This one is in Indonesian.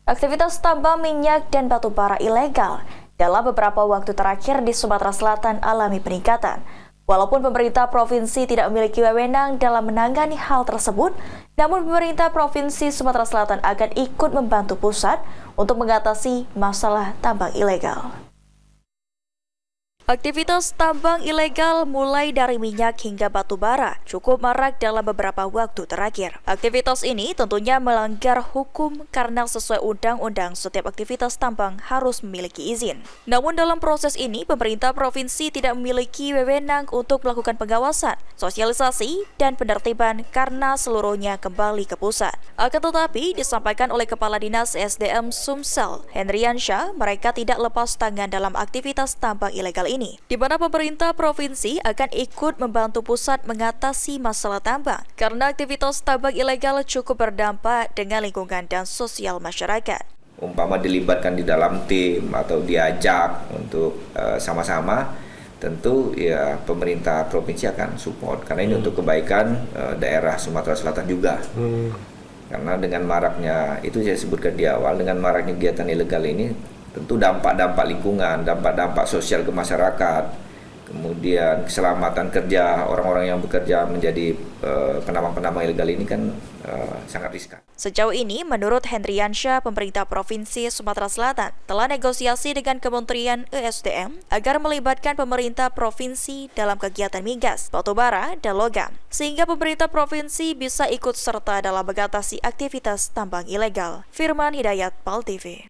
Aktivitas tambang minyak dan batu bara ilegal dalam beberapa waktu terakhir di Sumatera Selatan alami peningkatan. Walaupun pemerintah provinsi tidak memiliki wewenang dalam menangani hal tersebut, namun pemerintah provinsi Sumatera Selatan akan ikut membantu pusat untuk mengatasi masalah tambang ilegal. Aktivitas tambang ilegal mulai dari minyak hingga batu bara cukup marak dalam beberapa waktu terakhir. Aktivitas ini tentunya melanggar hukum karena sesuai undang-undang setiap aktivitas tambang harus memiliki izin. Namun dalam proses ini pemerintah provinsi tidak memiliki wewenang untuk melakukan pengawasan, sosialisasi, dan penertiban karena seluruhnya kembali ke pusat. Akan tetapi disampaikan oleh Kepala Dinas SDM Sumsel, Hendriansyah, mereka tidak lepas tangan dalam aktivitas tambang ilegal ini, di mana pemerintah provinsi akan ikut membantu pusat mengatasi masalah tambang karena aktivitas tambang ilegal cukup berdampak dengan lingkungan dan sosial masyarakat. Umpama dilibatkan di dalam tim atau diajak untuk sama-sama, tentu ya pemerintah provinsi akan support karena ini untuk kebaikan daerah Sumatera Selatan juga. Karena dengan maraknya, itu saya sebutkan di awal, dengan maraknya kegiatan ilegal ini tentu dampak-dampak lingkungan, dampak-dampak sosial ke masyarakat, kemudian keselamatan kerja orang-orang yang bekerja menjadi penambang-penambang ilegal ini kan sangat riskan. Sejauh ini, menurut Hendriansyah, pemerintah Provinsi Sumatera Selatan telah negosiasi dengan Kementerian ESDM agar melibatkan pemerintah provinsi dalam kegiatan migas, batu bara, dan logam, sehingga pemerintah provinsi bisa ikut serta dalam mengatasi aktivitas tambang ilegal. Firman Hidayat, PAL TV.